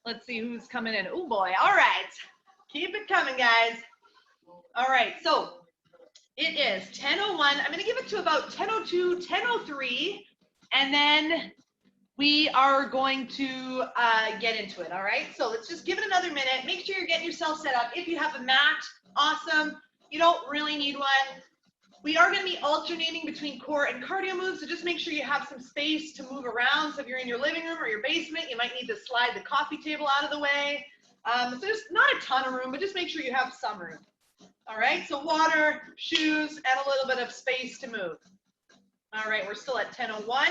Let's see who's coming in. Oh boy. All right. Keep it coming, guys. All right. So it is 10:01. I'm going to give it to about 10:02, 10:03, and then we are going to get into it. All right. So let's just give it another minute. Make sure you're getting yourself set up. If you have a mat, awesome. You don't really need one. We are going to be alternating between core and cardio moves, so just make sure you have some space to move around. So if you're in your living room or your basement, you might need to slide the coffee table out of the way. So there's not a ton of room, but just make sure you have some room. All right, so water, shoes, and a little bit of space to move. All right, we're still at 10:01.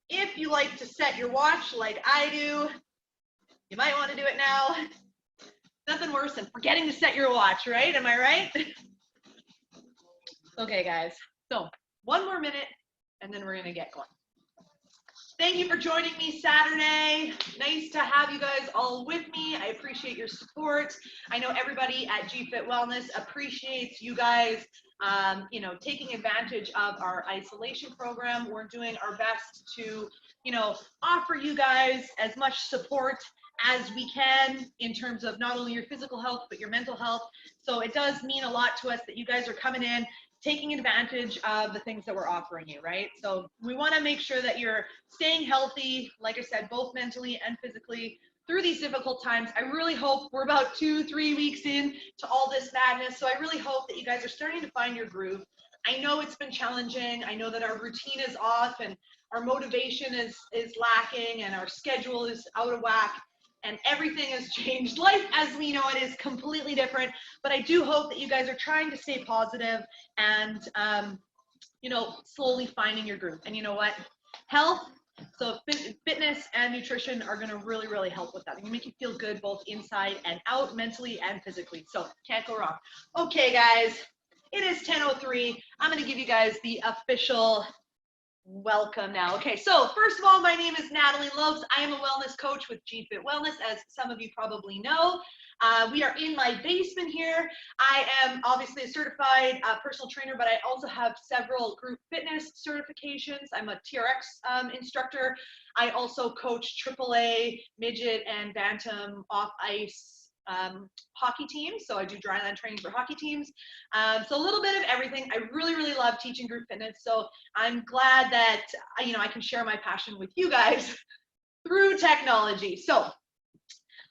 If you like to set your watch like I do, you might want to do it now. Nothing worse than forgetting to set your watch, right? Am I right? Okay, guys, so one more minute, and then we're gonna get going. Thank you for joining me Saturday. Nice to have you guys all with me. I appreciate your support. I know everybody at GFit Wellness appreciates you guys, taking advantage of our isolation program. We're doing our best to, offer you guys as much support as we can in terms of not only your physical health, but your mental health. So it does mean a lot to us that you guys are coming in, taking advantage of the things that we're offering you, right? So we want to make sure that you're staying healthy, like I said, both mentally and physically through these difficult times. I really hope we're about 2-3 weeks in to all this madness. So I really hope that you guys are starting to find your groove. I know it's been challenging. I know that our routine is off and our motivation is lacking and our schedule is out of whack. And everything has changed. Life as we know it is completely different, but I do hope that you guys are trying to stay positive and, slowly finding your groove. And you know what? Health, so fitness and nutrition are gonna really, really help with that. They're gonna make you feel good both inside and out, mentally and physically. So can't go wrong. Okay, guys, it is 10:03. I'm gonna give you guys the official welcome now. Okay, so first of all, my name is Natalie Lopes. I am a wellness coach with GFit Wellness, as some of you probably know. We are in my basement here. I am obviously a certified personal trainer, but I also have several group fitness certifications. I'm a TRX instructor. I also coach AAA, midget, and bantam off ice hockey teams. So I do dryland training for hockey teams. So a little bit of everything. I really, really love teaching group fitness. So I'm glad that, I can share my passion with you guys through technology. So,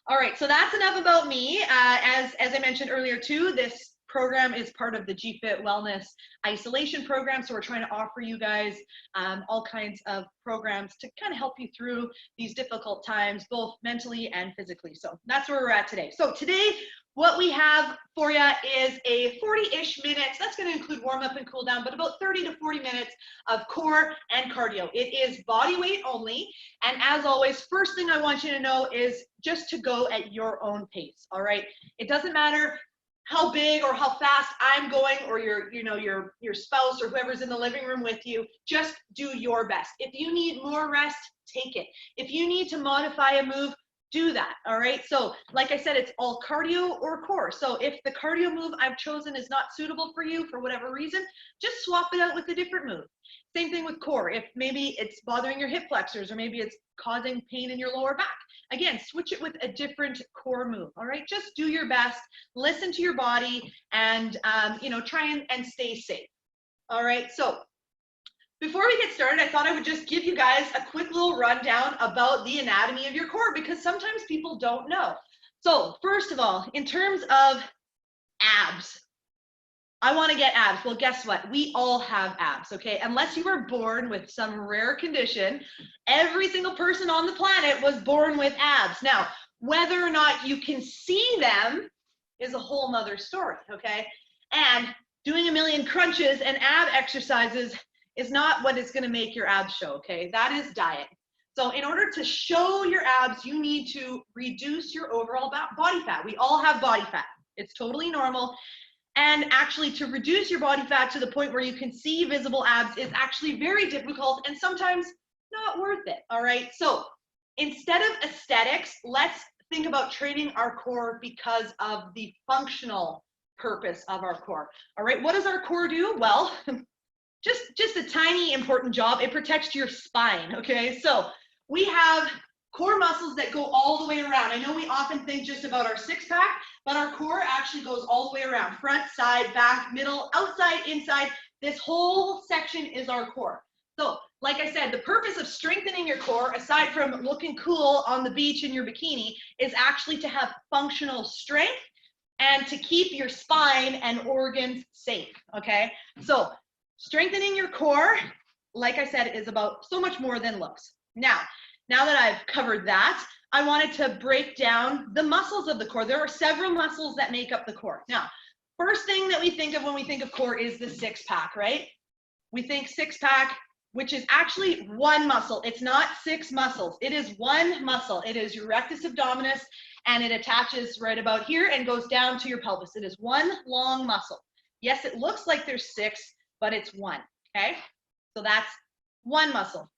all right, so that's enough about me. As I mentioned earlier too, this program is part of the GFit Wellness isolation program. So we're trying to offer you guys all kinds of programs to kind of help you through these difficult times, both mentally and physically. So that's where we're at today. So today, what we have for you is a 40-ish minutes. That's going to include warm up and cool down, but about 30 to 40 minutes of core and cardio. It is body weight only. And as always, first thing I want you to know is just to go at your own pace. All right. It doesn't matter how big or how fast I'm going, or your spouse or whoever's in the living room with you. Just do your best. If you need more rest, take it. If you need to modify a move, do that. All right. So like I said, it's all cardio or core. So if the cardio move I've chosen is not suitable for you for whatever reason, just swap it out with a different move. Same thing with core. If maybe it's bothering your hip flexors, or maybe it's causing pain in your lower back, again, switch it with a different core move. All right, just do your best, listen to your body, and try and stay safe. All right, so before we get started, I thought I would just give you guys a quick little rundown about the anatomy of your core, because sometimes people don't know. So first of all, in terms of abs, I want to get abs. Well, guess what? We all have abs, okay? Unless you were born with some rare condition, every single person on the planet was born with abs. Now, whether or not you can see them is a whole nother story, okay? And doing a million crunches and ab exercises is not what is going to make your abs show, okay? That is diet. So in order to show your abs, you need to reduce your overall body fat. We all have body fat. It's totally normal. And actually, to reduce your body fat to the point where you can see visible abs is actually very difficult and sometimes not worth it, all right? So instead of aesthetics, let's think about training our core because of the functional purpose of our core, all right? What does our core do? Well, just a tiny important job. It protects your spine, okay? So we have core muscles that go all the way around. I know we often think just about our six-pack, but our core actually goes all the way around. Front, side, back, middle, outside, inside. This whole section is our core. So, like I said, the purpose of strengthening your core, aside from looking cool on the beach in your bikini, is actually to have functional strength and to keep your spine and organs safe, okay? So, strengthening your core, like I said, is about so much more than looks. Now that I've covered that, I wanted to break down the muscles of the core. There are several muscles that make up the core. Now, first thing that we think of when we think of core is the six-pack, right? We think six-pack, which is actually one muscle. It's not six muscles. It is one muscle. It is your rectus abdominis, and it attaches right about here and goes down to your pelvis. It is one long muscle. Yes, it looks like there's six, but it's one, okay? So that's one muscle.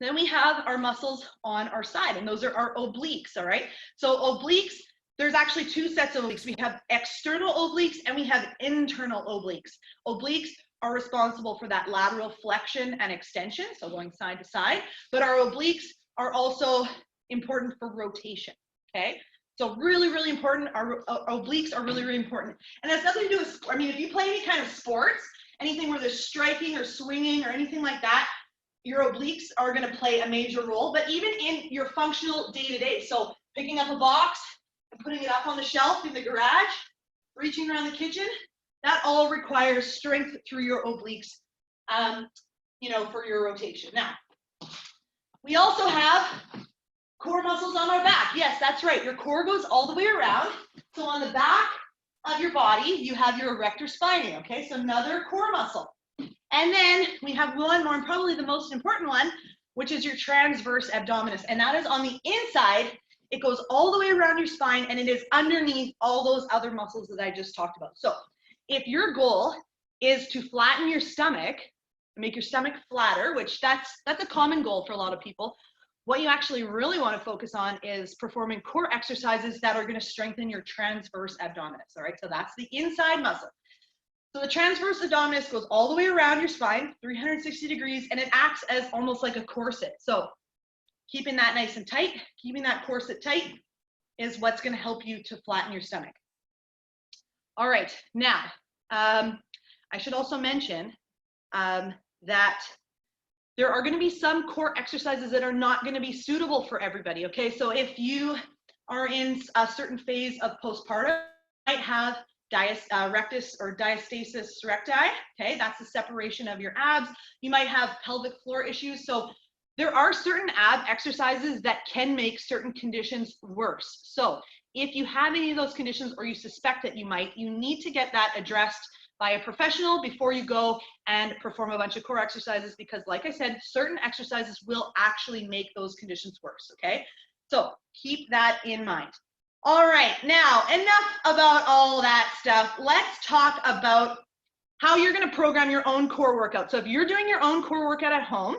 Then we have our muscles on our side, and those are our obliques, all right? So obliques, there's actually two sets of obliques. We have external obliques and we have internal obliques. Obliques are responsible for that lateral flexion and extension, so going side to side, but our obliques are also important for rotation, okay? So really, really important. Our obliques are really, really important. And it has nothing to do with, I mean, if you play any kind of sports, anything where there's striking or swinging or anything like that, your obliques are going to play a major role, but even in your functional day-to-day, so picking up a box and putting it up on the shelf in the garage, reaching around the kitchen, that all requires strength through your obliques, you know, for your rotation. Now, we also have core muscles on our back. Yes, that's right. Your core goes all the way around. So on the back of your body, you have your erector spinae, okay? So another core muscle. And then we have one more, and probably the most important one, which is your transverse abdominis. And that is on the inside. It goes all the way around your spine, and it is underneath all those other muscles that I just talked about. So if your goal is to flatten your stomach, make your stomach flatter, which that's a common goal for a lot of people, what you actually really want to focus on is performing core exercises that are going to strengthen your transverse abdominis, all right? So that's the inside muscle. So the transverse abdominis goes all the way around your spine, 360 degrees, and it acts as almost like a corset. So keeping that nice and tight, keeping that corset tight is what's going to help you to flatten your stomach. All right, now, I should also mention that there are going to be some core exercises that are not going to be suitable for everybody, okay? So if you are in a certain phase of postpartum, you might have rectus or diastasis recti, okay? That's the separation of your abs. You might have pelvic floor issues. So there are certain ab exercises that can make certain conditions worse. So if you have any of those conditions or you suspect that you might, you need to get that addressed by a professional before you go and perform a bunch of core exercises, because like I said, certain exercises will actually make those conditions worse, okay? So keep that in mind. All right, now enough about all that stuff. Let's talk about how you're gonna program your own core workout. So if you're doing your own core workout at home,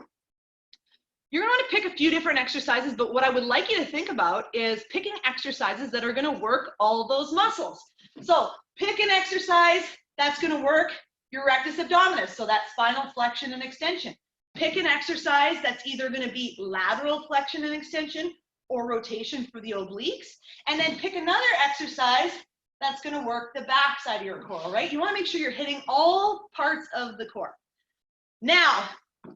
you're gonna wanna pick a few different exercises, but what I would like you to think about is picking exercises that are gonna work all those muscles. So pick an exercise that's gonna work your rectus abdominis, so that spinal flexion and extension. Pick an exercise that's either gonna be lateral flexion and extension or rotation for the obliques, and then pick another exercise that's gonna work the back side of your core, right? You wanna make sure you're hitting all parts of the core. Now,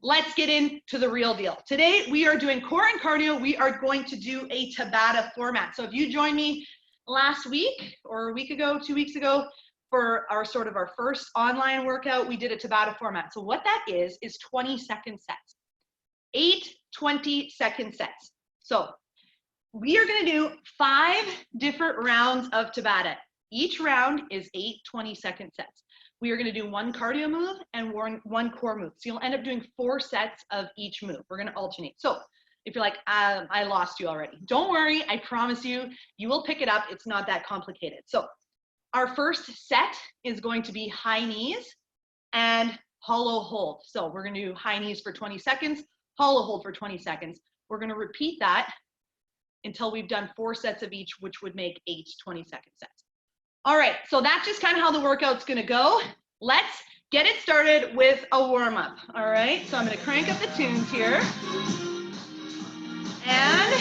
let's get into the real deal. Today, we are doing core and cardio. We are going to do a Tabata format. So if you joined me last week or a week ago, 2 weeks ago, for our sort of our first online workout, we did a Tabata format. So what that is 20-second sets, 8 20-second sets. So we are going to do 5 different rounds of Tabata. Each round is 8 20-second sets. We are going to do 1 cardio move and 1 core move. So you'll end up doing 4 sets of each move. We're going to alternate. So if you're like, I lost you already, don't worry. I promise you, you will pick it up. It's not that complicated. So our first set is going to be high knees and hollow hold. So we're going to do high knees for 20 seconds, hollow hold for 20 seconds. We're going to repeat that until we've done 4 sets of each, which would make 8 20-second sets. All right, so that's just kind of how the workout's going to go. Let's get it started with a warm-up. All right, so I'm going to crank up the tunes here. And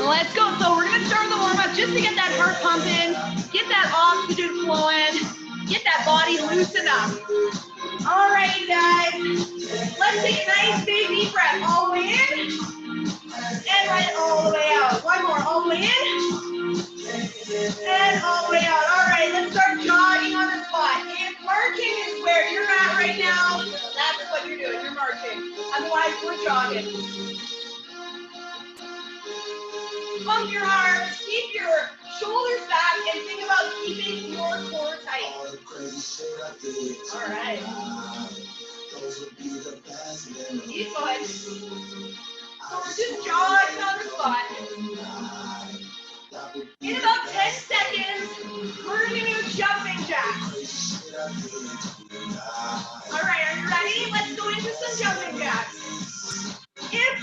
let's go. So we're gonna start the warm-up just to get that heart pumping, get that oxygen flowing, get that body loosened up. All right, guys. Let's take a nice big deep breath all the way in and let it all the way out. One more, all the way in and all the way out. All right, let's start jogging on the spot. If marching is where you're at right now, that's what you're doing. You're marching. Otherwise, we're jogging. Pump your arms, keep your shoulders back, and think about keeping your core tight. All right. Keep going. So we're just jogging on the spot. In about 10 seconds, we're going to do jumping jacks. All right, are you ready? Let's go into some jumping jacks. If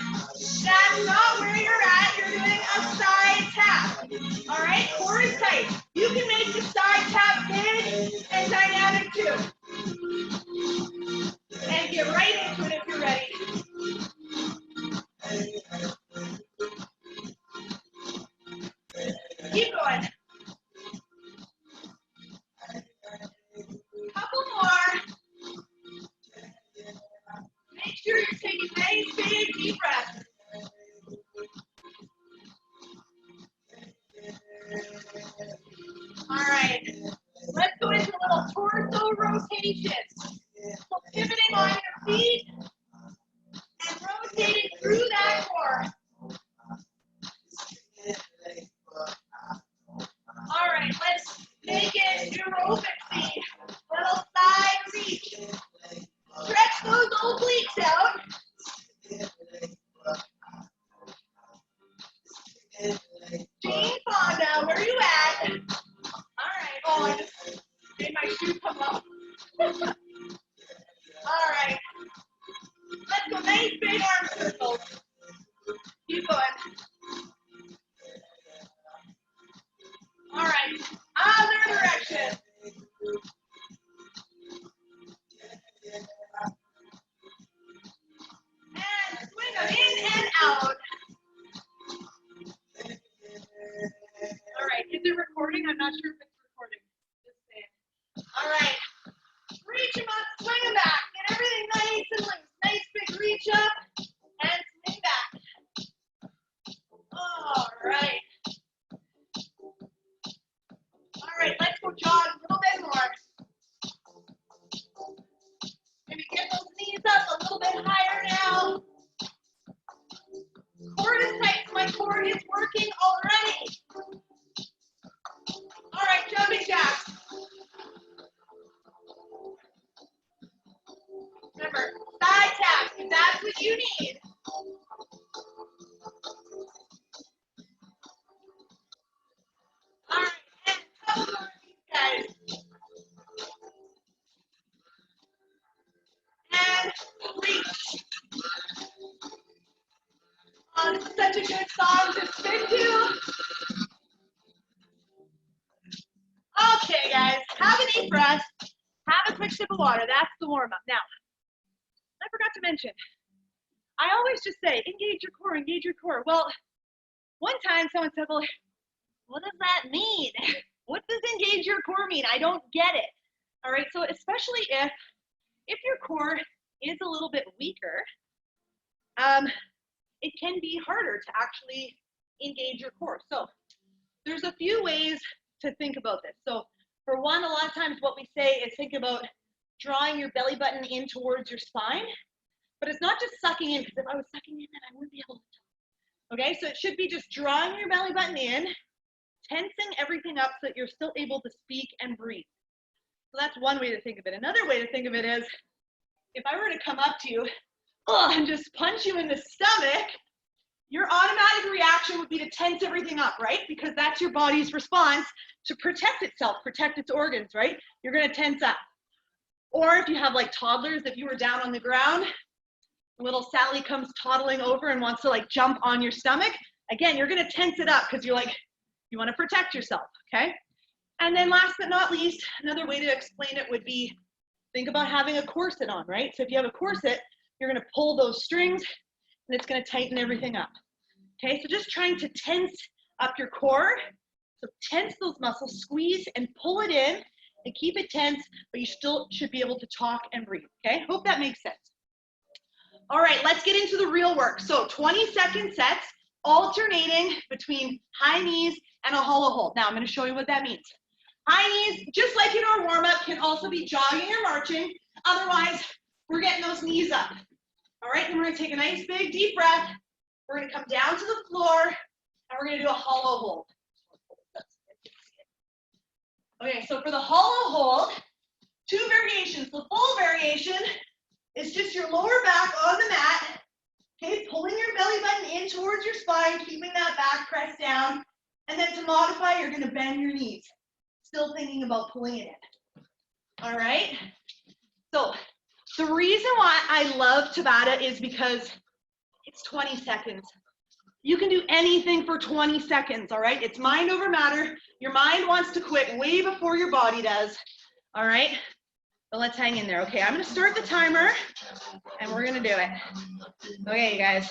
that's not where you're at, you're doing a side tap. All right, core is tight. You can make the side tap big and dynamic too. And get right into it if you're ready. Keep going. Couple more. Make sure you're taking nice big deep breaths. All right, let's go into a little torso rotation. So pivoting on your feet and rotating through that core. All right, let's take it aerobically. Little side reach. Stretch those obliques out. Jane Fonda, where are you at? All right. Oh, I just made my shoe come up. All right. Let's go nice big arm circles. Keep going. All right. Other direction. And swing them in and out. All right. Is it recording? I'm not sure if it's recording. Just saying. All right. Reach them up, swing them back. Get everything nice and loose. Nice big reach up and swing back. All right. All right, let's go jog a little bit more. Maybe get those knees up a little bit higher now. Core is tight, so my core is working already. All right, jumping jacks. Remember, side taps, if that's what you need. All right, and couple more guys. And reach. Oh, this is such a good song to spin to. Okay, guys, have a deep breath. Have a quick sip of water. That's the warm-up. Now, I forgot to mention, I always just say, engage your core, engage your core. Well, one time someone said, well, what does that mean? What does engage your core mean? I don't get it. All right, so especially if your core is a little bit weaker, it can be harder to actually engage your core. So there's a few ways to think about this. So for one, a lot of times what we say is think about drawing your belly button in towards your spine, but it's not just sucking in, because if I was sucking in, then I wouldn't be able to talk. Okay, so it should be just drawing your belly button in, tensing everything up so that you're still able to speak and breathe. So that's one way to think of it. Another way to think of it is, if I were to come up to you and just punch you in the stomach, your automatic reaction would be to tense everything up, right? Because that's your body's response to protect itself, protect its organs, right? You're gonna tense up. Or if you have like toddlers, if you were down on the ground, little Sally comes toddling over and wants to like jump on your stomach, again, you're gonna tense it up because you're like, you wanna protect yourself, okay? And then last but not least, another way to explain it would be, think about having a corset on, right? So if you have a corset, you're gonna pull those strings and it's gonna tighten everything up. Okay, so just trying to tense up your core. So tense those muscles, squeeze and pull it in and keep it tense, but you still should be able to talk and breathe, okay? Hope that makes sense. All right, let's get into the real work. So 20-second sets, alternating between high knees and a hollow hold. Now I'm gonna show you what that means. High knees, just like in our warm-up, can also be jogging or marching. Otherwise, we're getting those knees up. All right, and we're gonna take a nice big deep breath. We're gonna come down to the floor, and we're gonna do a hollow hold. Okay, so for the hollow hold, 2 variations. The full variation is just your lower back on the mat, okay, pulling your belly button in towards your spine, keeping that back pressed down, and then to modify, you're gonna bend your knees, still thinking about pulling it in. All right, so the reason why I love Tabata is because it's 20 seconds. You can do anything for 20 seconds, all right? It's mind over matter. Your mind wants to quit way before your body does, all right? But let's hang in there. Okay, I'm gonna start the timer and we're gonna do it. Okay, you guys.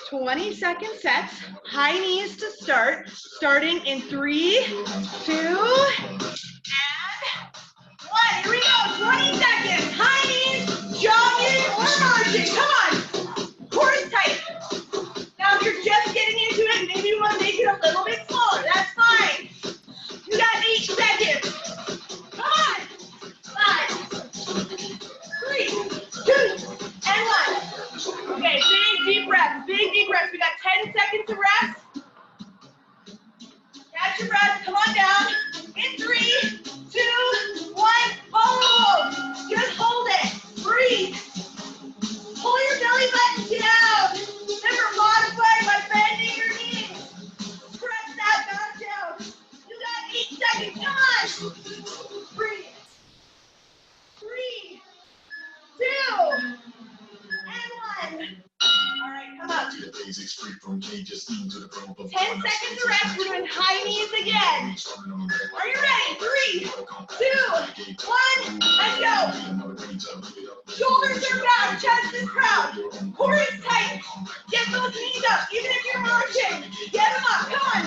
20-second sets, high knees to start, starting in 3, 2, and 1. Here we go, 20 seconds. High knees, jogging or marching. Come on, core is tight. Now if you're just getting into it, maybe you want to make it a little bit smaller. That's fine. You got 8 seconds. Come on. 5, 3, 2, and 1. Okay, big deep breath. Big deep breath. We got 10 seconds to rest. Catch your breath. Come on down. In 3, 2, 1. Hold. Just hold it. Breathe. Pull your belly button down. Remember, modify by bending your knees. Press that back down. You got 8 seconds. Come on. Breathe. 3, 2, and 1. All right, come up. 10 seconds to rest. We're doing high knees again. Are you ready? 3, 2, 1, let's go. Shoulders are back, chest is proud. Core is tight. Get those knees up, even if you're marching. Get them up, come on.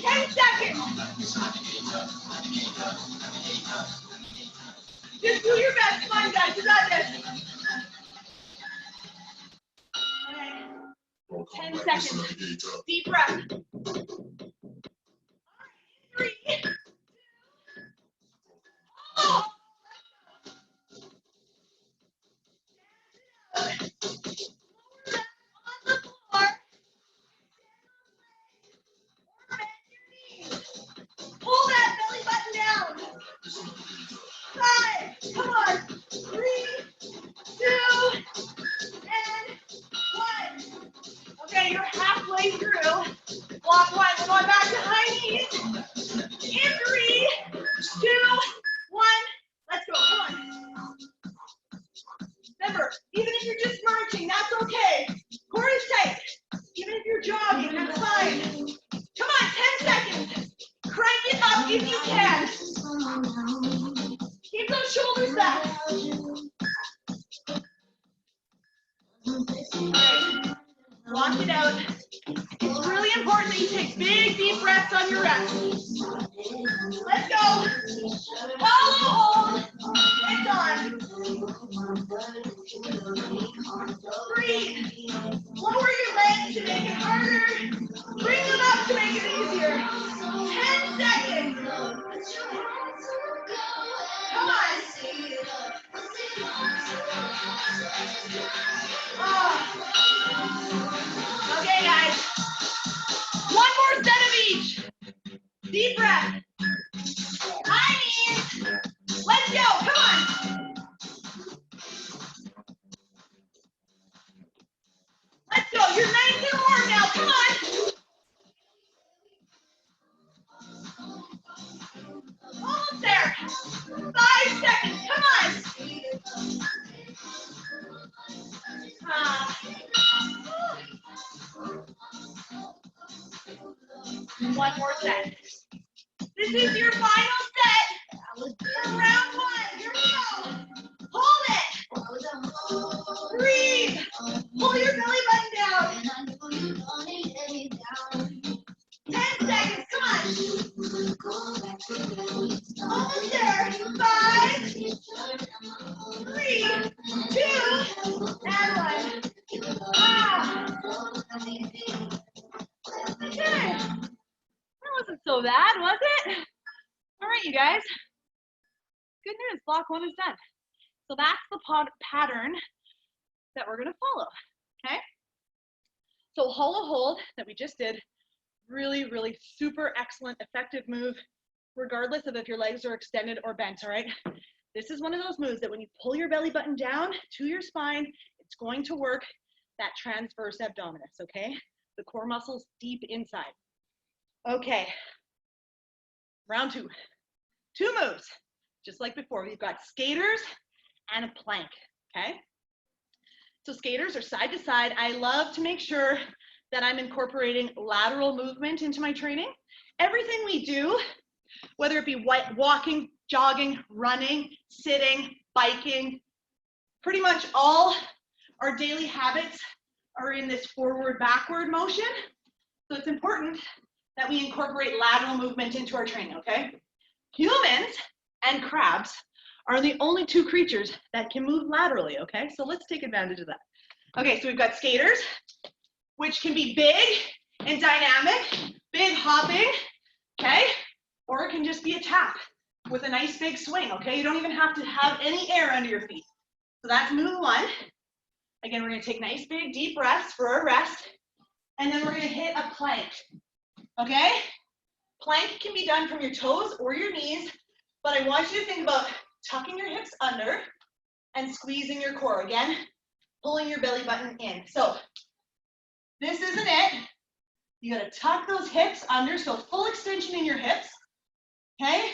10 seconds. Just do your best, come on guys, you got this. Okay. 10 seconds. Deep breath. 3. Oh. On the floor. Bend your knees. Pull that belly button down. 5. Come on. 3, 2, and 1. Okay, you're halfway through. Block 1. We're going back to high knees. In 3, 2, 1. Let's go. Come on. Remember, even if you're just marching, that's okay. Core is tight. Even if you're jogging, that's fine. Come on, 10 seconds. Crank it up if you can. Keep those shoulders back. All right. Walk it out. It's really important that you take big, deep breaths on your rest. Let's go. Hollow hold. It's on. Breathe. Lower your legs to make it harder. Bring them up to make it easier. 10 seconds. Come on. Okay, guys. One more set of each. Deep breath. High knees. Let's go. Come on. Let's go. You're nice and warm now. Come on. Almost there. 5 seconds. Come on. One more set. This is your final set for round 1. Here we go. Hold it. Breathe. Pull your belly button down. Almost there. 5, 3, 2, and 1. Ah. Okay. That wasn't so bad, was it? All right, you guys. Good news, block 1 is done. So that's the pattern that we're gonna follow, okay? So hollow hold that we just did, really, really super excellent, effective move, regardless of if your legs are extended or bent, all right? This is one of those moves that when you pull your belly button down to your spine, it's going to work that transverse abdominis, okay? The core muscles deep inside. Okay, round 2. 2 moves, just like before. We've got skaters and a plank, okay? So skaters are side to side. I love to make sure that I'm incorporating lateral movement into my training. Everything we do, whether it be walking, jogging, running, sitting, biking, pretty much all our daily habits are in this forward-backward motion. So it's important that we incorporate lateral movement into our training, okay? Humans and crabs are the only 2 creatures that can move laterally, okay? So let's take advantage of that. Okay, so we've got skaters, which can be big and dynamic, big hopping, okay? Or it can just be a tap with a nice big swing, okay? You don't even have to have any air under your feet. So that's move 1. Again, we're gonna take nice big deep breaths for our rest, and then we're gonna hit a plank, okay? Plank can be done from your toes or your knees, but I want you to think about tucking your hips under and squeezing your core. Again, pulling your belly button in. So this isn't it. You gotta tuck those hips under, so full extension in your hips, okay?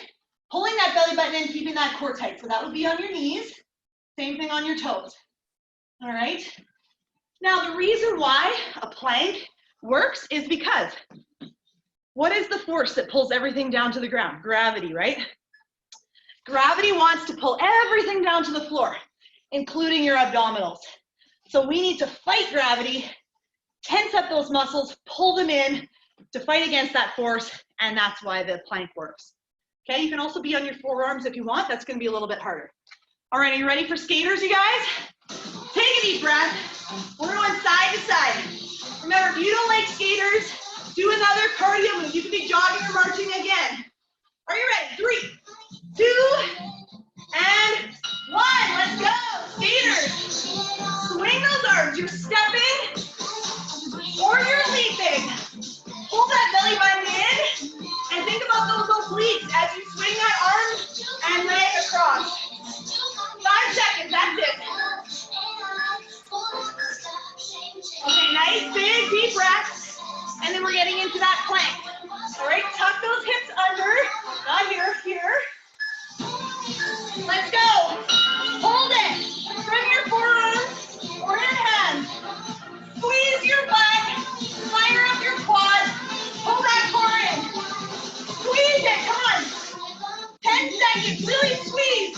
Pulling that belly button in, keeping that core tight. So that would be on your knees. Same thing on your toes, all right? Now, the reason why a plank works is because what is the force that pulls everything down to the ground? Gravity, right? Gravity wants to pull everything down to the floor, including your abdominals. So we need to fight gravity, tense up those muscles, pull them in to fight against that force, and that's why the plank works. Okay, you can also be on your forearms if you want. That's gonna be a little bit harder. All right, are you ready for skaters, you guys? Take a deep breath. We're going side to side. Remember, if you don't like skaters, do another cardio move. You can be jogging or marching again. Are you ready? 3, 2, and 1. Let's go. Skaters. Swing those arms. You're stepping or you're leaping. Pull that belly button in and think about those obliques as you swing that arm and leg across. 5 seconds. That's it. Okay, nice big deep breath. And then we're getting into that plank. All right, tuck those hips under. Not here, here. Let's go. Hold it from your forearms or your hands. Squeeze your butt. Fire up your quads. Pull that core in. Squeeze it. Come on. 10 seconds. Really squeeze.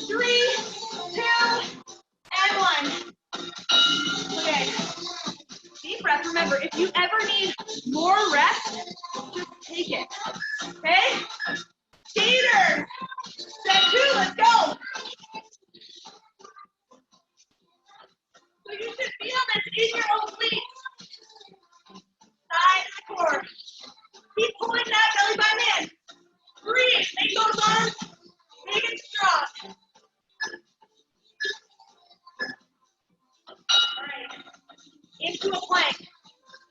3, 2, and 1. Okay. Deep breath. Remember, if you ever need more rest, just take it. Okay? Skaters. Set 2. Let's go. So you should feel this in your obliques. Side to core. Keep pulling that belly button in. Breathe. Make those arms big and strong. All right. Into a plank.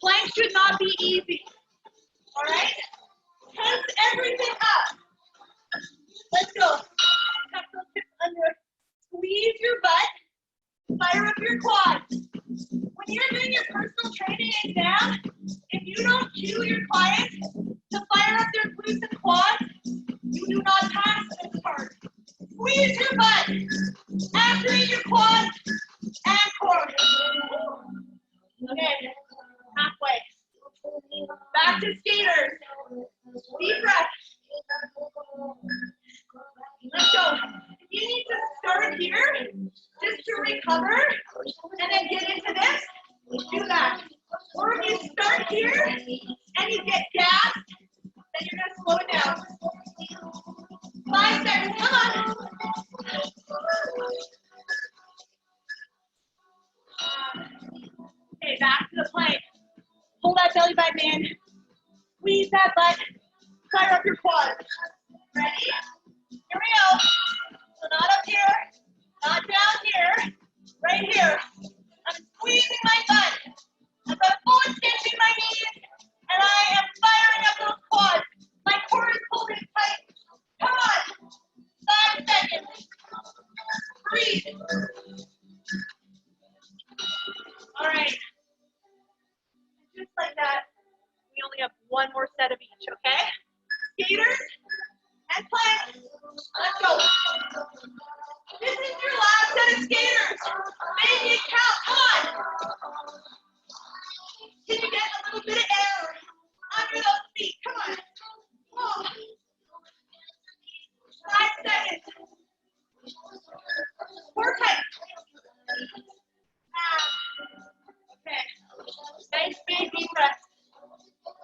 Plank should not be easy. All right? Tense everything up. Let's go. Tuck those hips under. Squeeze your butt. Fire up your quads. When you're doing your personal training exam, if you don't cue your clients to fire up their glutes and quads, you do not pass this part. Squeeze your butt. Activate your quads and core. Okay, halfway. Back to skaters. Deep breath. Let's go. If you need to start here, just to recover, and then get into this, do that. Or if you start here, and you get belly button in. Squeeze that butt. Fire up your quads. Ready? Here we go. So not up here, not down here, right here. I'm squeezing my butt. I've got a full extension in my knees, and I am firing up those quads. My core is holding tight. Come on. 5 seconds. Breathe. All right. Just like that. We only have one more set of each, okay? Skaters and planks. Let's go. This is your last set of skaters. Make it count. Come on. Can you get a little bit of air under those feet? Come on. Oh. 5 seconds. 4 tight. Okay. Nice big deep breath.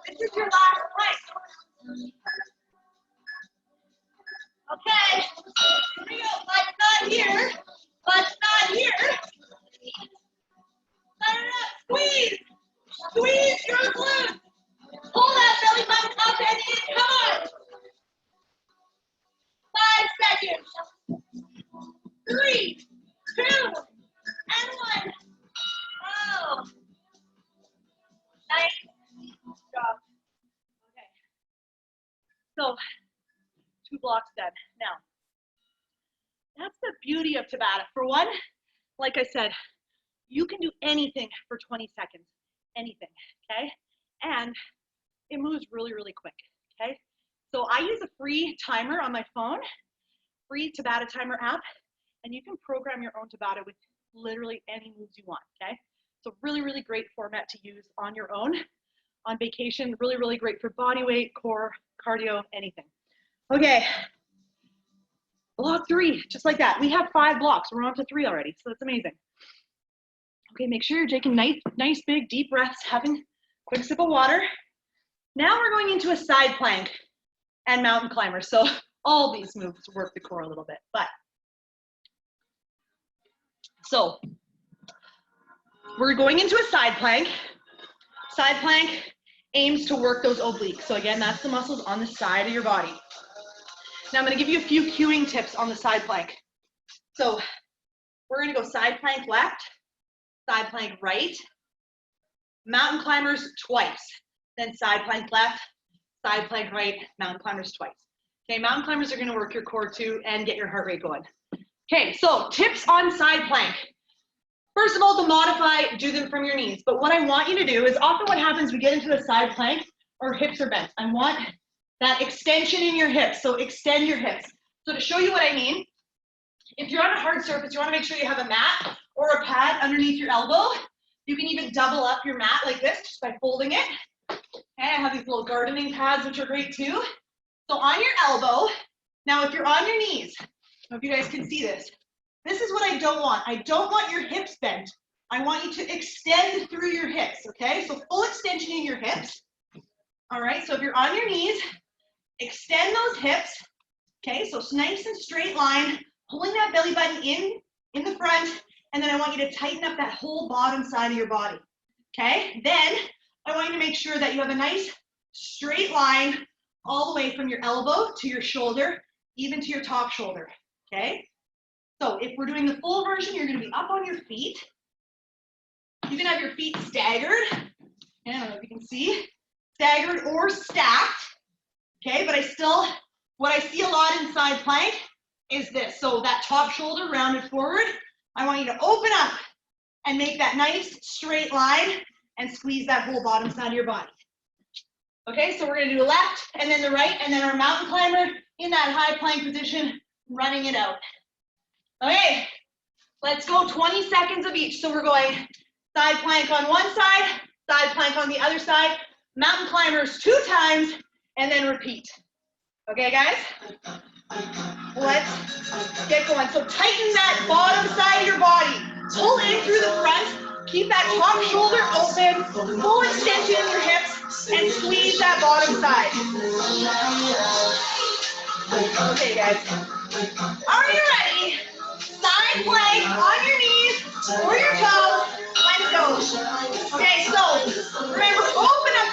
This is your last plank. Okay. Here we go. Butt's not here. Butt's not here. Let it up. Squeeze. Squeeze your glutes. Pull that belly button up and in. Come on. 5 seconds. 3, 2, and 1. Oh. Nice job. Okay. So, 2 blocks done. Now, that's the beauty of Tabata. For one, like I said, you can do anything for 20 seconds. Anything, okay? And it moves really, really quick, okay? So I use a free timer on my phone, free Tabata timer app, and you can program your own Tabata with literally any moves you want, okay? So really, really great format to use on your own, on vacation, really, really great for body weight, core, cardio, anything. Okay, block 3, just like that. We have 5 blocks, we're on to 3 already, so that's amazing. Okay, make sure you're taking nice big deep breaths, having a quick sip of water. Now we're going into a side plank and mountain climber. So all these moves work the core a little bit, so we're going into a side plank. Side plank aims to work those obliques. So again, that's the muscles on the side of your body. Now I'm gonna give you a few cueing tips on the side plank. So we're gonna go side plank left, side plank right, mountain climbers twice, then side plank left, side plank right, mountain climbers twice. Okay, mountain climbers are gonna work your core too and get your heart rate going. Okay, so tips on side plank. First of all, to modify, do them from your knees. But what I want you to do is often what happens, we get into a side plank, our hips are bent. I want that extension in your hips, so extend your hips. So to show you what I mean, if you're on a hard surface, you wanna make sure you have a mat or a pad underneath your elbow. You can even double up your mat like this just by folding it. Okay, I have these little gardening pads, which are great too. So on your elbow, now if you're on your knees, I don't know if you guys can see this. This is what I don't want. I don't want your hips bent. I want you to extend through your hips, okay? So full extension in your hips. All right, so if you're on your knees, extend those hips, okay? So nice and straight line, pulling that belly button in the front, and then I want you to tighten up that whole bottom side of your body, okay? Then I want you to make sure that you have a nice straight line all the way from your elbow to your shoulder, even to your top shoulder, okay? So if we're doing the full version, you're gonna be up on your feet. You can have your feet staggered. I don't know if you can see. Staggered or stacked, okay? But what I see a lot in side plank is this. So that top shoulder rounded forward, I want you to open up and make that nice straight line and squeeze that whole bottom side of your body. Okay, so we're gonna do the left and then the right, and then our mountain climber in that high plank position, running it out. Okay, let's go 20 seconds of each. So we're going side plank on one side plank on the other side, mountain climbers 2 times, and then repeat. Okay, guys? Let's get going. So tighten that bottom side of your body. Pull in through the front. Keep that top shoulder open. Full extension in your hips, and squeeze that bottom side. Okay, guys. Are you ready? Side plank on your knees or your toes. Let's go. Okay, so remember, open up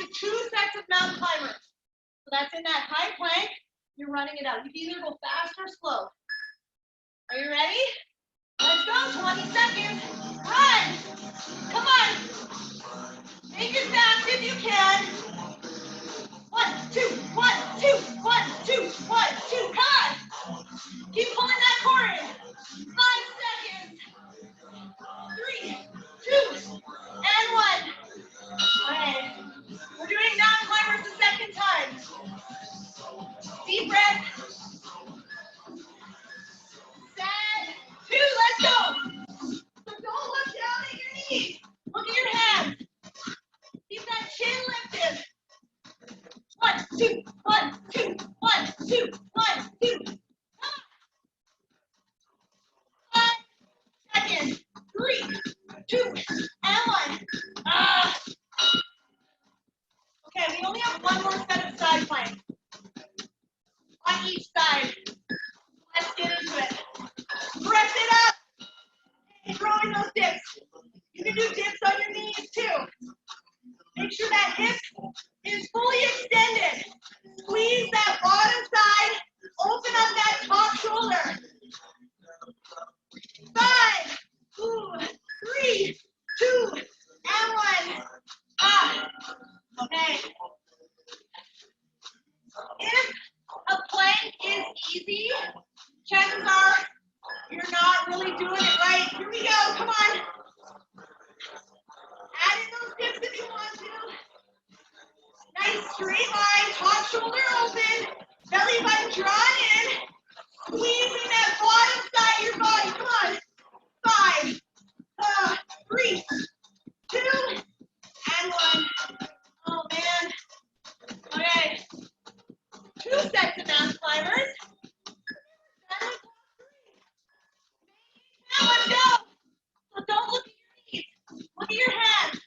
do 2 sets of mountain climbers. So that's in that high plank. You're running it out. You can either go fast or slow. Are you ready? Let's go. 20 seconds. Run. Come on. Make it fast if you can. 1, 2, 1, 2, 1, 2, 1, 2. Come on. Keep pulling that core in. 5 seconds. 3, 2, and 1. Okay. We're doing mountain climbers the second time. Deep breath. Set. 2. Let's go. So don't look down at your knees. Look at your hands. Keep that chin lifted. 1, 2, 1, 2, 1, 2, 1, 2. Come on. 5 seconds. 3, 2, and 1. Okay, we only have one more set of side planks on each side. Let's get into it. Press it up. And throw in those dips. You can do dips on your knees too. Make sure that hip is fully extended. Squeeze that bottom side. Open up that top shoulder. 5, 3, 2, and 1. Okay. If a plank is easy, chances are you're not really doing it right. Here we go. Come on. Add in those dips if you want to. Nice straight line. Top shoulder open. Belly button drawn in. Squeezing that bottom side of your body. Come on. 5, 3, 2, and 1. Oh, man. Okay. 2 sets of mountain climbers. Now let's go. So don't look at your knees. Look at your hands.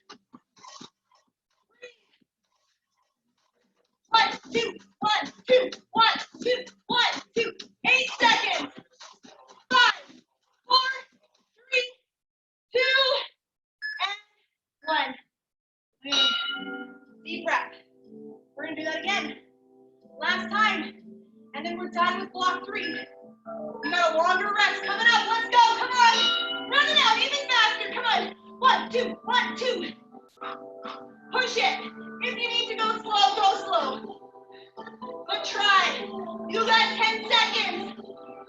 1, 2, 1, 2, 1, 2, 1, 2. 8 seconds. 5, 4, 3, 2, and 1. Okay. Deep breath. We're going to do that again. Last time. And then we're done with block 3. We got a longer rest coming up. Let's go. Come on. Run it out even faster. Come on. 1, 2, 1, 2. Push it. If you need to go slow, go slow. But try. You got 10 seconds.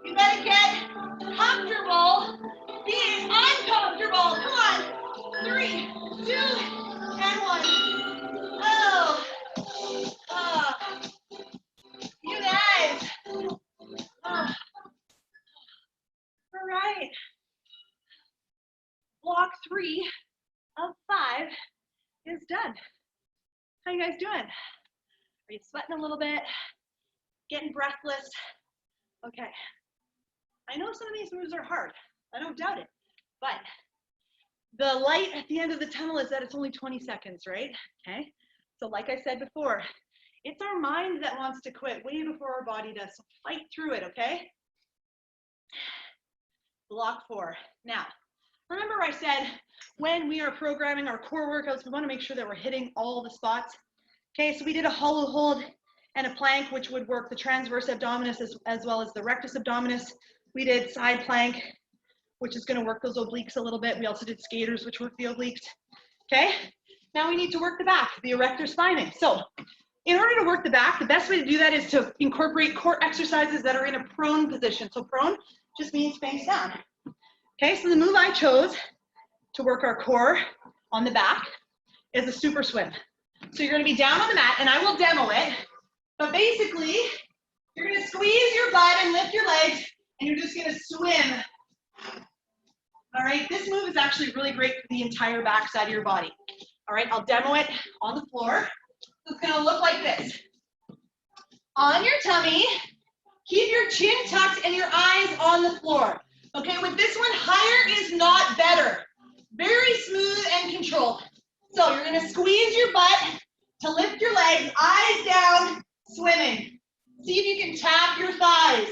You gotta get comfortable being uncomfortable. Come on. 3, 2, and 1. Oh. You guys. Oh. All right. Block 3 of 5 is done. How you guys doing? Are you sweating a little bit? Getting breathless? Okay. I know some of these moves are hard. I don't doubt it. But the light at the end of the tunnel is that it's only 20 seconds, right? Okay. So like I said before, it's our mind that wants to quit way before our body does. So fight through it, okay? Block 4. Now, remember I said when we are programming our core workouts, we want to make sure that we're hitting all the spots. Okay, so we did a hollow hold and a plank, which would work the transverse abdominis as well as the rectus abdominis. We did side plank, which is going to work those obliques a little bit. We also did skaters, which work the obliques. Okay, now we need to work the back, the erector spinae. So in order to work the back, the best way to do that is to incorporate core exercises that are in a prone position. So prone just means face down. Okay, so the move I chose to work our core on the back is a super swim. So you're going to be down on the mat, and I will demo it. But basically, you're going to squeeze your butt and lift your legs, and you're just going to swim. All right, this move is actually really great for the entire back side of your body. All right, I'll demo it on the floor. So it's going to look like this. On your tummy, keep your chin tucked and your eyes on the floor. Okay, with this one, higher is not better. Very smooth and controlled. So you're going to squeeze your butt to lift your legs, eyes down, swimming. See if you can tap your thighs.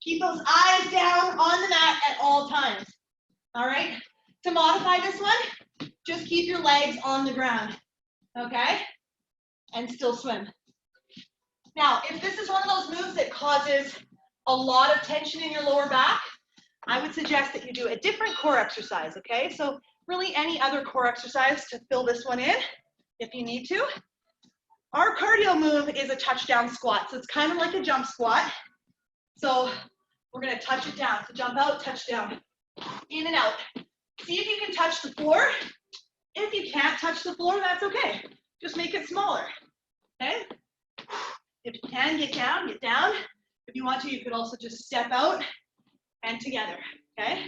Keep those eyes down on the mat at all times. All right? To modify this one, just keep your legs on the ground. Okay? and still swim. Now, if this is one of those moves that causes a lot of tension in your lower back, I would suggest that you do a different core exercise, okay? So really any other core exercise to fill this one in if you need to. Our cardio move is a touchdown squat, so it's kind of like a jump squat. So we're gonna touch it down. So jump out, touch down, in and out. See if you can touch the floor. If you can't touch the floor, that's okay. Just make it smaller, okay? If you can, get down, get down. If you want to, you could also just step out and together, okay?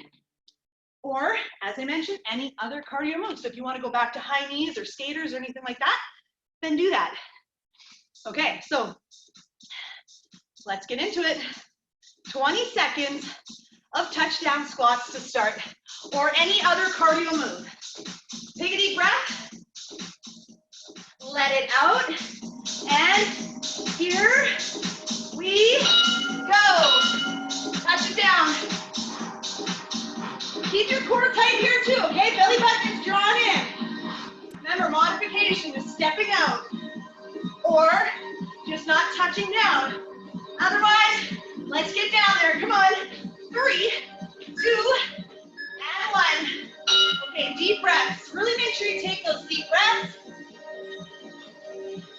Or, as I mentioned, any other cardio move. So if you want to go back to high knees or skaters or anything like that, then do that. Okay, so let's get into it. 20 seconds of touchdown squats to start, or any other cardio move. Take a deep breath, let it out, and here we go. Touch it down. Keep your core tight here too, okay? Belly button is drawn in. Remember, modification is stepping out or just not touching down. Otherwise, let's get down there. Come on. 3, 2, and 1. Okay, deep breaths. Really make sure you take those deep breaths.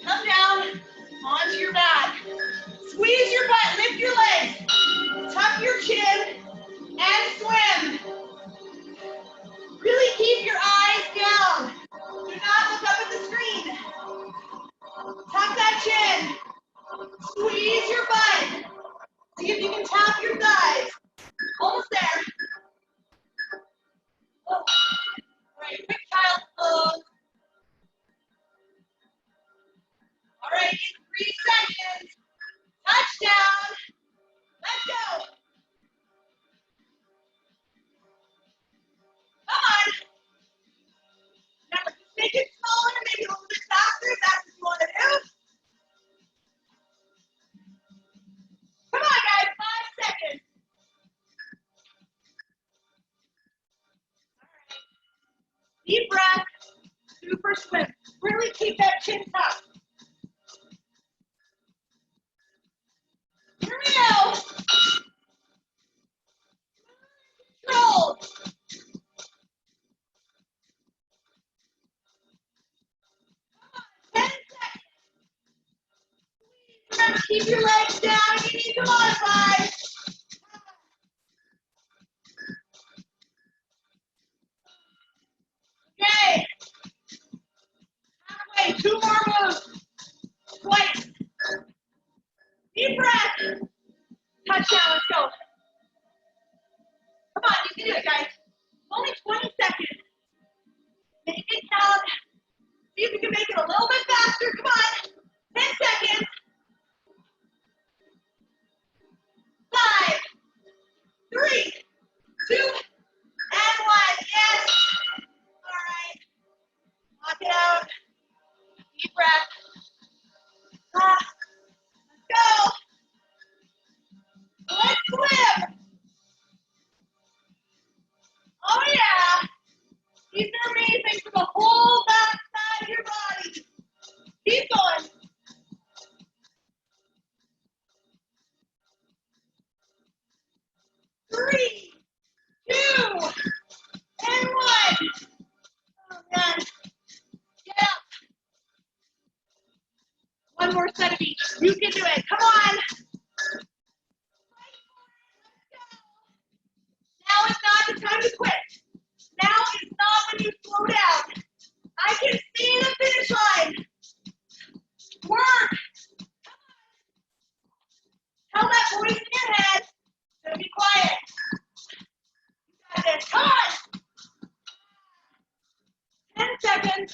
Come down onto your back. Squeeze your butt, lift your legs. Tuck your chin and swim. Really keep your eyes down. Do not look up at the screen. Tuck that chin. Squeeze your butt. See if you can tap your thighs. Almost there. Oh. All right, quick child's pose. All right, in 3 seconds. Touchdown. Let's go. Come on. Remember, just make it smaller, make it a little bit faster if that's what you want to do. Come on, guys, 5 seconds. All right. Deep breath, super swim. Really keep that chin tucked. Here we go. Control. 10 seconds. Remember, keep your legs down if you need to modify. Okay. Halfway, 2 more moves. Twice. Deep breath. Touchdown, let's go. Come on, you can do it, guys. Only 20 seconds. Make it count. See if you can make it a little bit faster. Come on. 10 seconds. 5, 3, 2, and 1. Yes. All right. Knock it out. Deep breath. Let's go. Let's swim. Oh, yeah. These are amazing for the whole back side of your body. Keep going. Three, 2, and 1. Oh, man. Get up. One more set of each. You can do it. Come on. Now is not the time to quit. Now is not when you slow down. I can see the finish line. Work. Tell that voice in your head to be quiet. You got this. Come on. 10 seconds.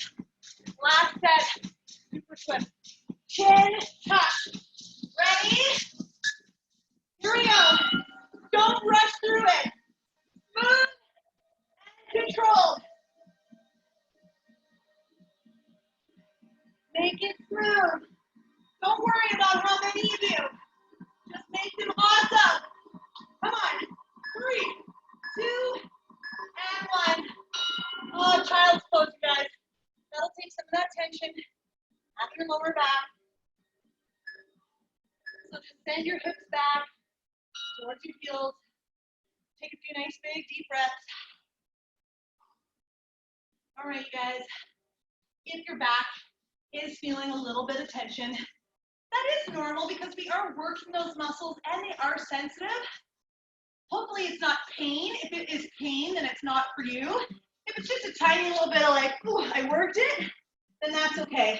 Last set. Super swim. Chin touch. Ready? Here we go. Don't rush through it. Smooth and controlled. Make it smooth. Don't worry about how many you do. Just make them awesome. Come on. 3, 2, and 1. Oh, child's pose, you guys. That'll take some of that tension Have your lower back. So just send your hips back towards your heels. Take a few nice big deep breaths. All right, you guys. If your back is feeling a little bit of tension, that is normal because we are working those muscles and they are sensitive. Hopefully it's not pain. If it is pain, then it's not for you. If it's just a tiny little bit of like, ooh, I worked it, then that's okay.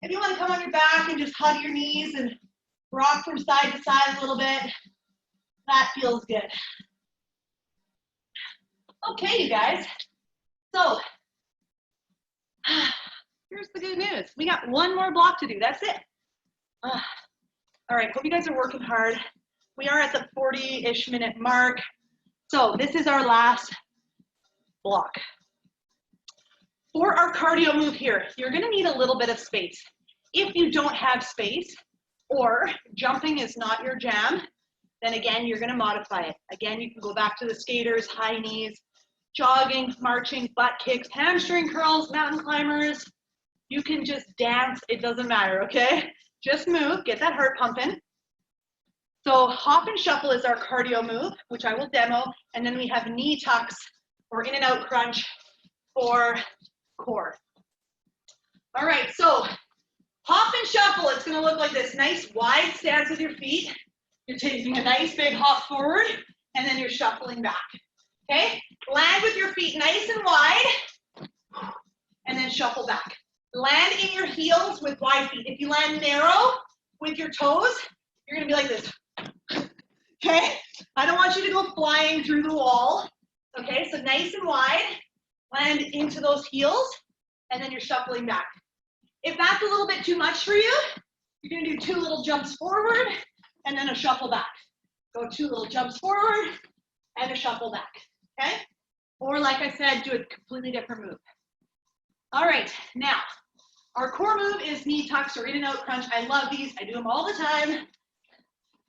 If you want to come on your back and just hug your knees and rock from side to side a little bit, that feels good. Okay, you guys. So, here's the good news. We got one more block to do. That's it. All right, hope you guys are working hard. We are at the 40-ish minute mark. So this is our last block. For our cardio move here, you're gonna need a little bit of space. If you don't have space or jumping is not your jam, then again, you're gonna modify it. Again, you can go back to the skaters, high knees, jogging, marching, butt kicks, hamstring curls, mountain climbers. You can just dance, it doesn't matter, okay? Just move, get that heart pumping. So hop and shuffle is our cardio move, which I will demo, and then we have knee tucks or in and out crunch for core. All right, so hop and shuffle, it's gonna look like this, nice wide stance with your feet. You're taking a nice big hop forward, and then you're shuffling back, okay? Land with your feet nice and wide, and then shuffle back. Land in your heels with wide feet. If you land narrow with your toes, you're gonna be like this, okay? I don't want you to go flying through the wall, okay? So nice and wide, land into those heels, and then you're shuffling back. If that's a little bit too much for you, you're gonna do 2 little jumps forward, and then a shuffle back. Go 2 little jumps forward, and a shuffle back, okay? Or like I said, do a completely different move. All right, now, our core move is knee tucks or in and out crunch. I love these, I do them all the time.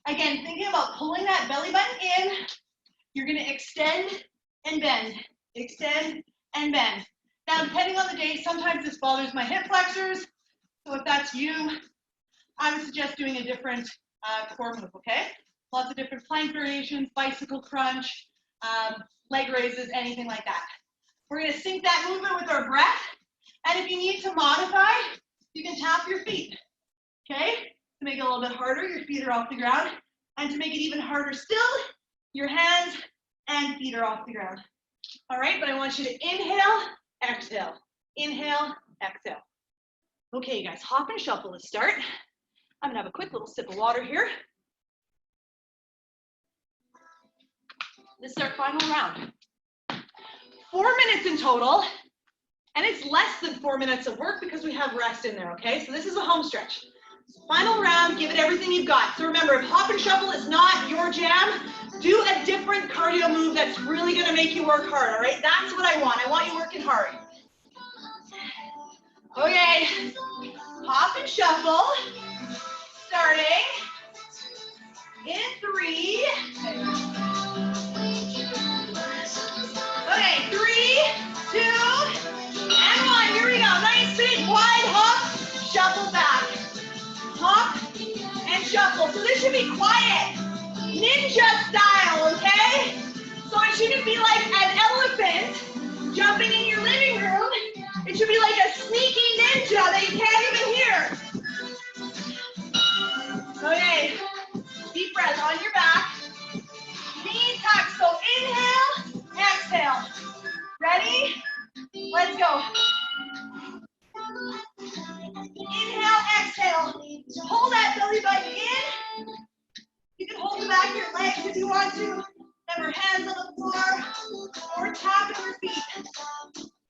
Again, thinking about pulling that belly button in, you're gonna extend and bend, extend and bend. Now, depending on the day, sometimes this bothers my hip flexors. So if that's you, I would suggest doing a different core move, okay? Lots of different plank variations, bicycle crunch, leg raises, anything like that. We're gonna sync that movement with our breath. And if you need to modify, you can tap your feet, okay? To make it a little bit harder, your feet are off the ground. And to make it even harder still, your hands and feet are off the ground. All right, but I want you to inhale, exhale. Inhale, exhale. Okay, you guys, hop and shuffle to start. I'm gonna have a quick little sip of water here. This is our final round. 4 minutes in total. And it's less than 4 minutes of work because we have rest in there, okay? So this is a home stretch. Final round, give it everything you've got. So remember, if hop and shuffle is not your jam, do a different cardio move that's really gonna make you work hard, all right? That's what I want. I want you working hard. Okay, hop and shuffle, starting in 3. Okay, 3, 2, and 1, here we go. Nice big wide hop, shuffle back. Hop and shuffle. So this should be quiet, ninja style, okay? So it shouldn't be like an elephant jumping in your living room. It should be like a sneaky ninja that you can't even hear. Okay, deep breath on your back. Knee tuck, so inhale, exhale. Ready? Let's go. Inhale, exhale. Hold that belly button in. You can hold the back of your legs if you want to. Remember, hands on the floor or tapping your feet.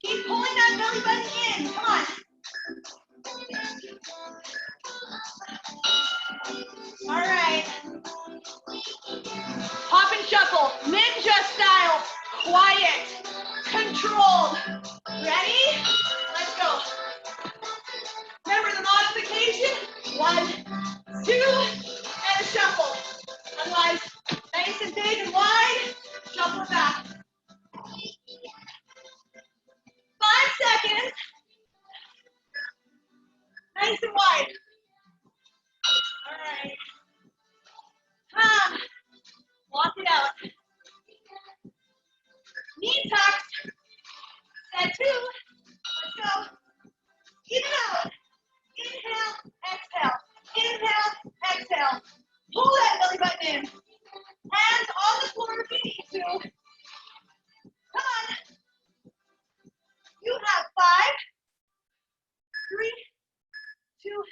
Keep pulling that belly button in. Come on. All right. Hop and shuffle. Ninja style. Quiet. Controlled. Ready? Let's go. Remember the modification? 1, 2, and a shuffle. Otherwise, nice and big and wide. Nice and wide. All right. Walk it out. Knee tucked. Set 2. Let's go. Even out. Inhale, exhale. Inhale, exhale. Pull that belly button in. Hands on the floor if you need to. Come on. You have 5, 3, 2,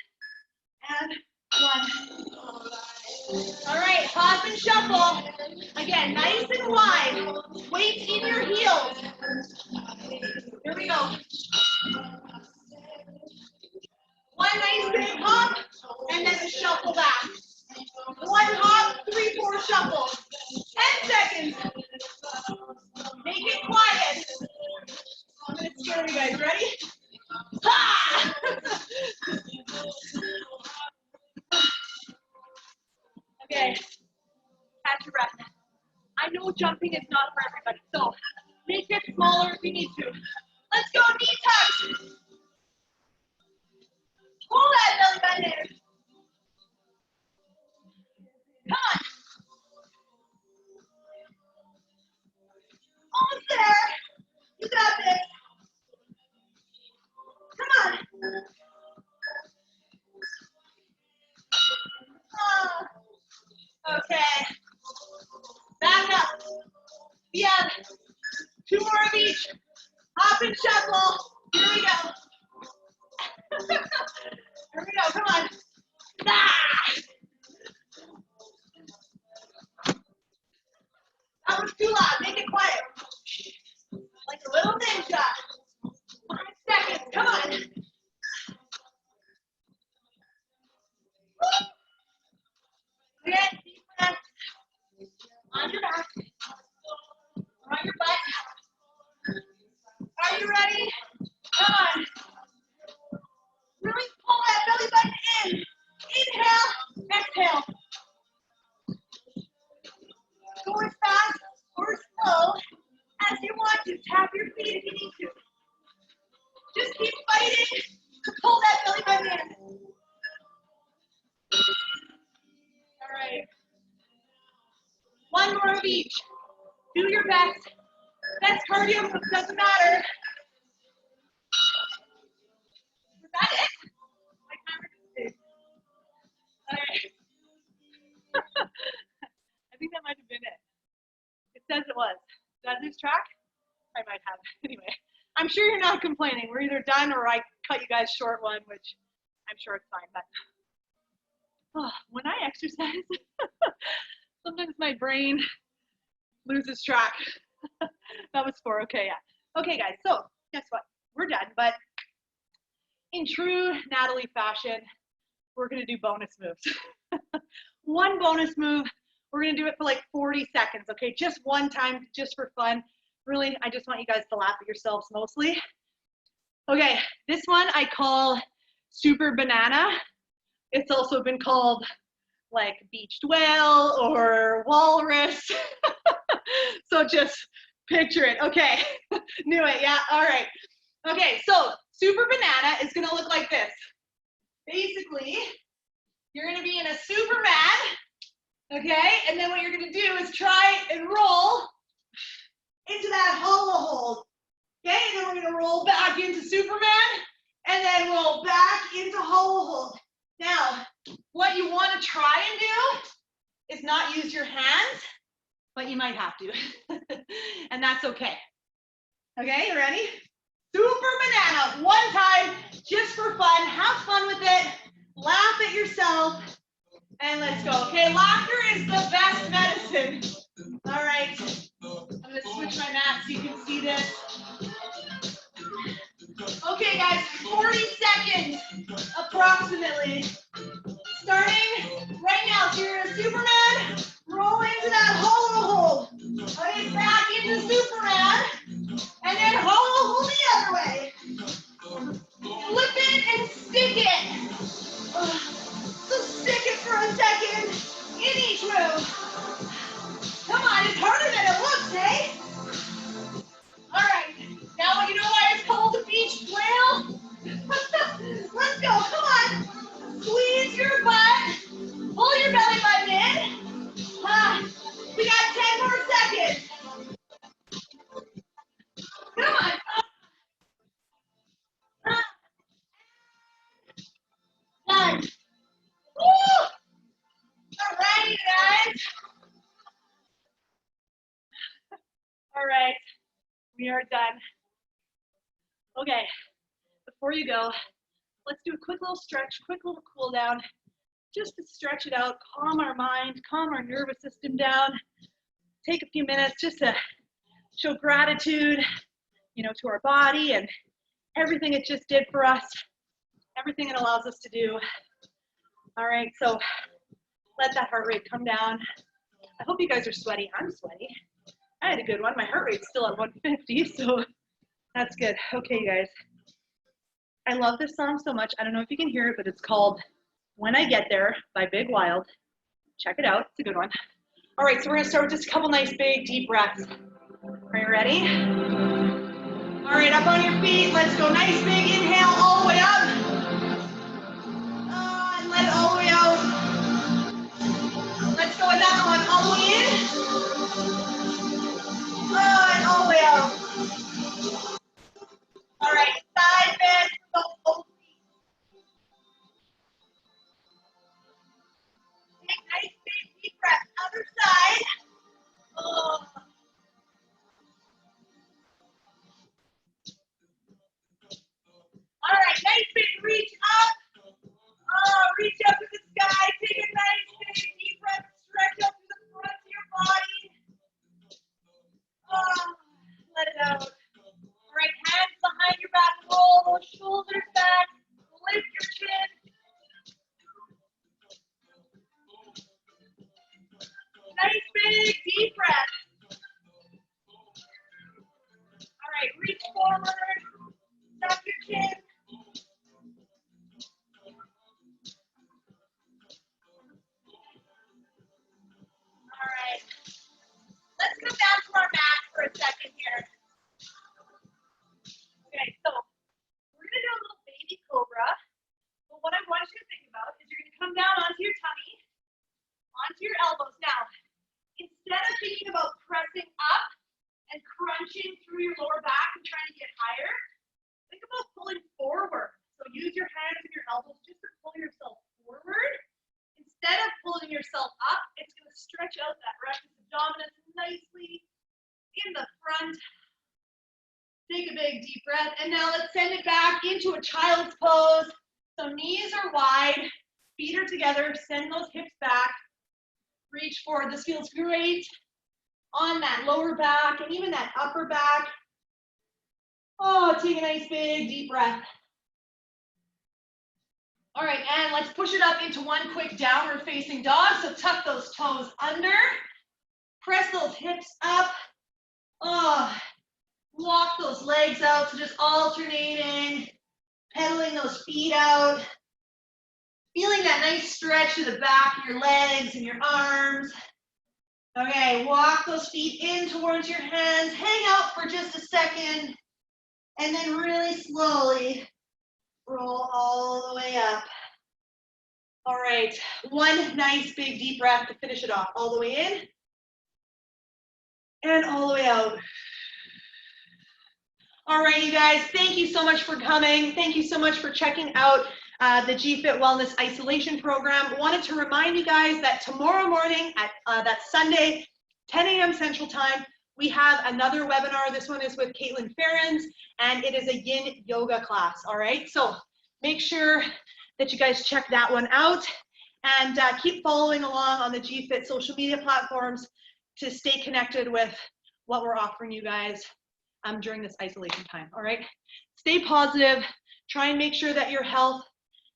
and 1. All right, hop and shuffle. Again, nice and wide. Weight in your heels. Here we go. One nice big hop, and then a shuffle back. One hop, 3, 4 shuffle. 10 seconds. Make it quiet. I'm going to scare you guys. Ready? Ha! Okay. Catch your breath. I know jumping is not for everybody, so make it smaller if you need to. Let's go, knee tucks. Pull that belly button in. Come on. Almost there. You got this. Come on. Okay. Back up. We have 2 more of each. Hop and shuffle. Here we go. Here we go. Come on. Ah! That was too loud. Make it quiet. Like a little ninja. 5 seconds. Come on. Okay. Deep breath. On your back. On your butt. Are you ready? Come on. Really pull that belly button in. Inhale, exhale. Go as fast or slow as you want to. Tap your feet if you need to. Just keep fighting to pull that belly button in. All right. 1 more of each. Do your best. Best cardio doesn't matter. Was that it? My timer just did. All right. I think that might have been it. It says it was. Did I lose track? I might have. Anyway, I'm sure you're not complaining. We're either done or I cut you guys short one, which I'm sure it's fine. But when I exercise, sometimes my brain loses track. That was 4. Okay, yeah. Okay, guys. So guess what? We're done. But in true Natalie fashion, we're gonna do bonus moves. 1 bonus move. We're gonna do it for like 40 seconds, okay? Just 1 time, just for fun. Really, I just want you guys to laugh at yourselves mostly. Okay, this one I call super banana. It's also been called like beached whale or walrus. So just picture it. Okay, knew it, yeah, all right. Okay, so super banana is gonna look like this. Basically, you're gonna be in a Superman, okay? And then what you're gonna do is try and roll into that hollow hold, okay? And then we're gonna roll back into Superman, and then roll back into hollow hold. Now, what you wanna try and do is not use your hands, but you might have to, and that's okay. Okay, you ready? Super banana, 1 time, just for fun. Have fun with it. Laugh at yourself, and let's go. Okay, laughter is the best medicine. All right, I'm gonna switch my mat so you can see this. Okay, guys, 40 seconds, approximately. Starting right now, so you're in a Superman, roll into that hollow hold. Okay, back into Superman, and then hollow hold the other way. Flip it and stick it. So stick it for a second in each move. Come on, it's harder than it looks, eh? All right, now you know why it's called a beached whale? Let's go, come on. We are done. Okay, before you go, let's do a quick little stretch, quick little cool down, just to stretch it out, calm our mind, calm our nervous system down. Take a few minutes just to show gratitude, to our body and everything it just did for us, everything it allows us to do. All right, so let that heart rate come down. I hope you guys are sweaty. I'm sweaty. I had a good one. My heart rate's still at 150, so that's good. Okay, you guys. I love this song so much. I don't know if you can hear it, but it's called When I Get There by Big Wild. Check it out. It's a good one. All right, so we're going to start with just a couple nice, big, deep breaths. Are you ready? All right, up on your feet. Let's go nice, big inhale all the way up. And let it all the way out. Let's go another one all the way in. And all the way out. All right, side bend for both feet. Take nice, big, deep breath. Other side. All right, nice big reach up. Reach up to the sky. Take a nice big deep breath. Stretch up to the front of your body. Let it out. All right, hands behind your back. Roll those shoulders back. Lift your chin. Nice big deep breath. All right, reach forward. Tuck your chin. All right. Let's come down to our mat for a second here. Okay, so we're going to do a little baby cobra. But what I want you to think about is you're going to come down onto your tummy, onto your elbows. Now, instead of thinking about pressing up and crunching through your lower back and trying to get higher, think about pulling forward. So use your hands and your elbows just to pull yourself forward. Instead of pulling yourself up, it's going to stretch out that rectus abdominis nicely in the front. Take a big deep breath. And now let's send it back into a child's pose. So knees are wide, feet are together. Send those hips back. Reach forward. This feels great on that lower back and even that upper back. Take a nice big deep breath. All right, and let's push it up into one quick downward facing dog. So tuck those toes under, press those hips up. Walk those legs out, so just alternating, pedaling those feet out. Feeling that nice stretch to the back of your legs and your arms. Okay, walk those feet in towards your hands. Hang out for just a second. And then really slowly roll all the way up. All right, one nice big deep breath to finish it off. All the way in. And all the way out. All right, you guys, thank you so much for coming. Thank you so much for checking out the GFit Wellness Isolation Program. Wanted to remind you guys that tomorrow morning, that's Sunday, 10 a.m. Central Time, we have another webinar. This one is with Caitlin Ferrens, and it is a yin yoga class, all right? So make sure that you guys check that one out, and keep following along on the GFit social media platforms to stay connected with what we're offering you guys during this isolation time, all right? Stay positive, try and make sure that your health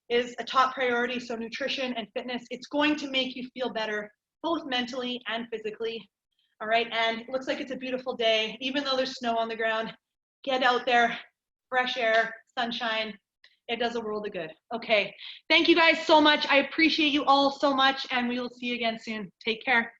is a top priority, so nutrition and fitness, it's going to make you feel better, both mentally and physically, all right? And it looks like it's a beautiful day, even though there's snow on the ground. Get out there, fresh air, sunshine, it does a world of good. Okay, thank you guys so much. I appreciate you all so much, and we will see you again soon. Take care.